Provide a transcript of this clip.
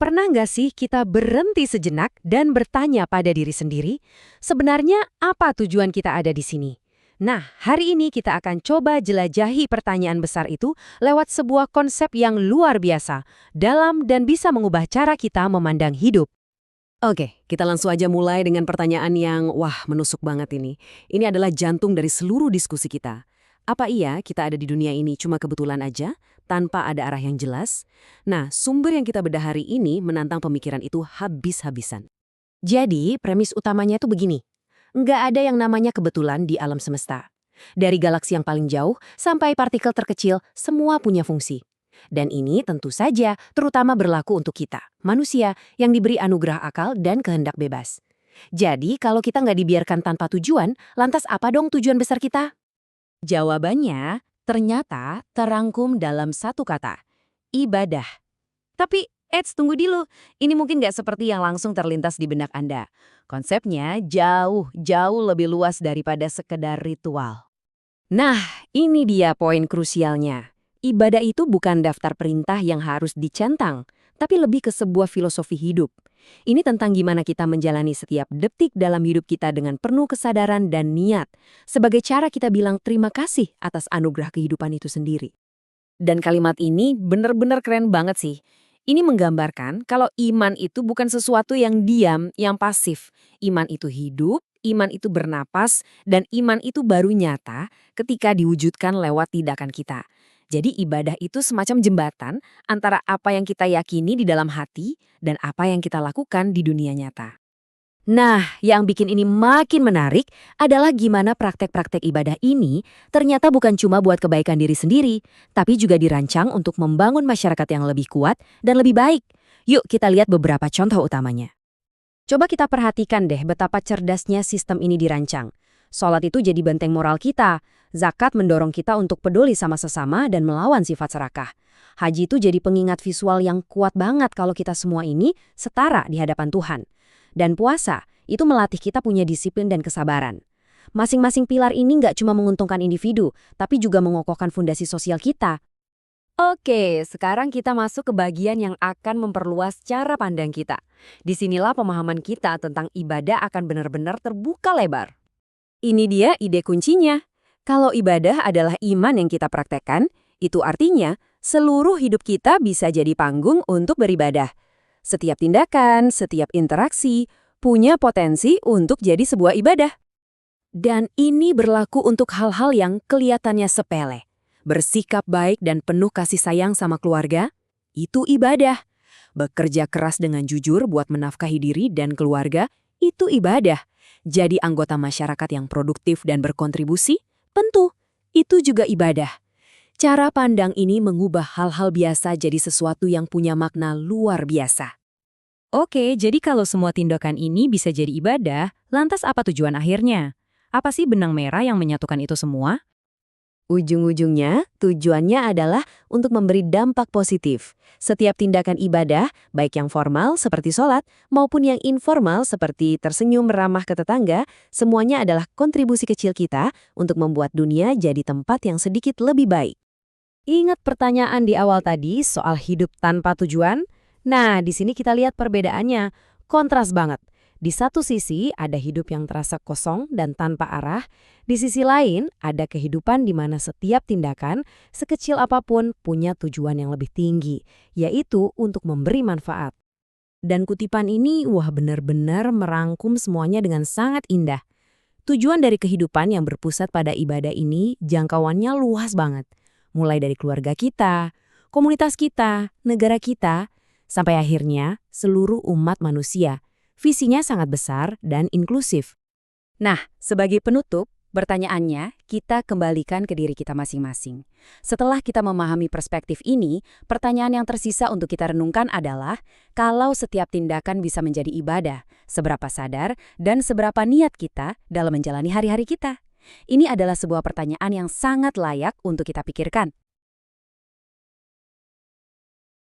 Pernah nggak sih kita berhenti sejenak dan bertanya pada diri sendiri, sebenarnya apa tujuan kita ada di sini? Nah, hari ini kita akan coba jelajahi pertanyaan besar itu lewat sebuah konsep yang luar biasa, dalam dan bisa mengubah cara kita memandang hidup. Oke, kita langsung aja mulai dengan pertanyaan yang, wah, menusuk banget ini. Ini adalah jantung dari seluruh diskusi kita. Apa iya kita ada di dunia ini cuma kebetulan aja, tanpa ada arah yang jelas? Nah, sumber yang kita bedah hari ini menantang pemikiran itu habis-habisan. Jadi, premis utamanya tuh begini. Nggak ada yang namanya kebetulan di alam semesta. Dari galaksi yang paling jauh sampai partikel terkecil, semua punya fungsi. Dan ini tentu saja terutama berlaku untuk kita, manusia yang diberi anugerah akal dan kehendak bebas. Jadi kalau kita nggak dibiarkan tanpa tujuan, lantas apa dong tujuan besar kita? Jawabannya ternyata terangkum dalam satu kata, ibadah. Tapi, tunggu dulu. Ini mungkin nggak seperti yang langsung terlintas di benak Anda. Konsepnya jauh lebih luas daripada sekedar ritual. Nah, ini dia poin krusialnya. Ibadah itu bukan daftar perintah yang harus dicentang, tapi lebih ke sebuah filosofi hidup. Ini tentang gimana kita menjalani setiap detik dalam hidup kita dengan penuh kesadaran dan niat, sebagai cara kita bilang terima kasih atas anugerah kehidupan itu sendiri. Dan kalimat ini benar-benar keren banget sih. Ini menggambarkan kalau iman itu bukan sesuatu yang diam, yang pasif. Iman itu hidup, iman itu bernapas, dan iman itu baru nyata ketika diwujudkan lewat tindakan kita. Jadi ibadah itu semacam jembatan antara apa yang kita yakini di dalam hati dan apa yang kita lakukan di dunia nyata. Nah, yang bikin ini makin menarik adalah gimana praktek-praktek ibadah ini ternyata bukan cuma buat kebaikan diri sendiri, tapi juga dirancang untuk membangun masyarakat yang lebih kuat dan lebih baik. Yuk kita lihat beberapa contoh utamanya. Coba kita perhatikan deh betapa cerdasnya sistem ini dirancang. Sholat itu jadi benteng moral kita, zakat mendorong kita untuk peduli sama sesama dan melawan sifat serakah. Haji itu jadi pengingat visual yang kuat banget kalau kita semua ini setara di hadapan Tuhan. Dan puasa, itu melatih kita punya disiplin dan kesabaran. Masing-masing pilar ini nggak cuma menguntungkan individu, tapi juga mengokohkan fondasi sosial kita. Oke, sekarang kita masuk ke bagian yang akan memperluas cara pandang kita. Disinilah pemahaman kita tentang ibadah akan benar-benar terbuka lebar. Ini dia ide kuncinya. Kalau ibadah adalah iman yang kita praktekkan, itu artinya seluruh hidup kita bisa jadi panggung untuk beribadah. Setiap tindakan, setiap interaksi, punya potensi untuk jadi sebuah ibadah. Dan ini berlaku untuk hal-hal yang kelihatannya sepele. Bersikap baik dan penuh kasih sayang sama keluarga, itu ibadah. Bekerja keras dengan jujur buat menafkahi diri dan keluarga, itu ibadah. Jadi anggota masyarakat yang produktif dan berkontribusi, tentu, itu juga ibadah. Cara pandang ini mengubah hal-hal biasa jadi sesuatu yang punya makna luar biasa. Oke, jadi kalau semua tindakan ini bisa jadi ibadah, lantas apa tujuan akhirnya? Apa sih benang merah yang menyatukan itu semua? Ujung-ujungnya, tujuannya adalah untuk memberi dampak positif. Setiap tindakan ibadah, baik yang formal seperti sholat, maupun yang informal seperti tersenyum ramah ke tetangga, semuanya adalah kontribusi kecil kita untuk membuat dunia jadi tempat yang sedikit lebih baik. Ingat pertanyaan di awal tadi soal hidup tanpa tujuan? Nah, di sini kita lihat perbedaannya. Kontras banget. Di satu sisi ada hidup yang terasa kosong dan tanpa arah, di sisi lain ada kehidupan di mana setiap tindakan, sekecil apapun, punya tujuan yang lebih tinggi, yaitu untuk memberi manfaat. Dan kutipan ini, wah benar-benar merangkum semuanya dengan sangat indah. Tujuan dari kehidupan yang berpusat pada ibadah ini jangkauannya luas banget. Mulai dari keluarga kita, komunitas kita, negara kita, sampai akhirnya seluruh umat manusia. Visinya sangat besar dan inklusif. Nah, sebagai penutup, pertanyaannya kita kembalikan ke diri kita masing-masing. Setelah kita memahami perspektif ini, pertanyaan yang tersisa untuk kita renungkan adalah, kalau setiap tindakan bisa menjadi ibadah, seberapa sadar dan seberapa niat kita dalam menjalani hari-hari kita? Ini adalah sebuah pertanyaan yang sangat layak untuk kita pikirkan.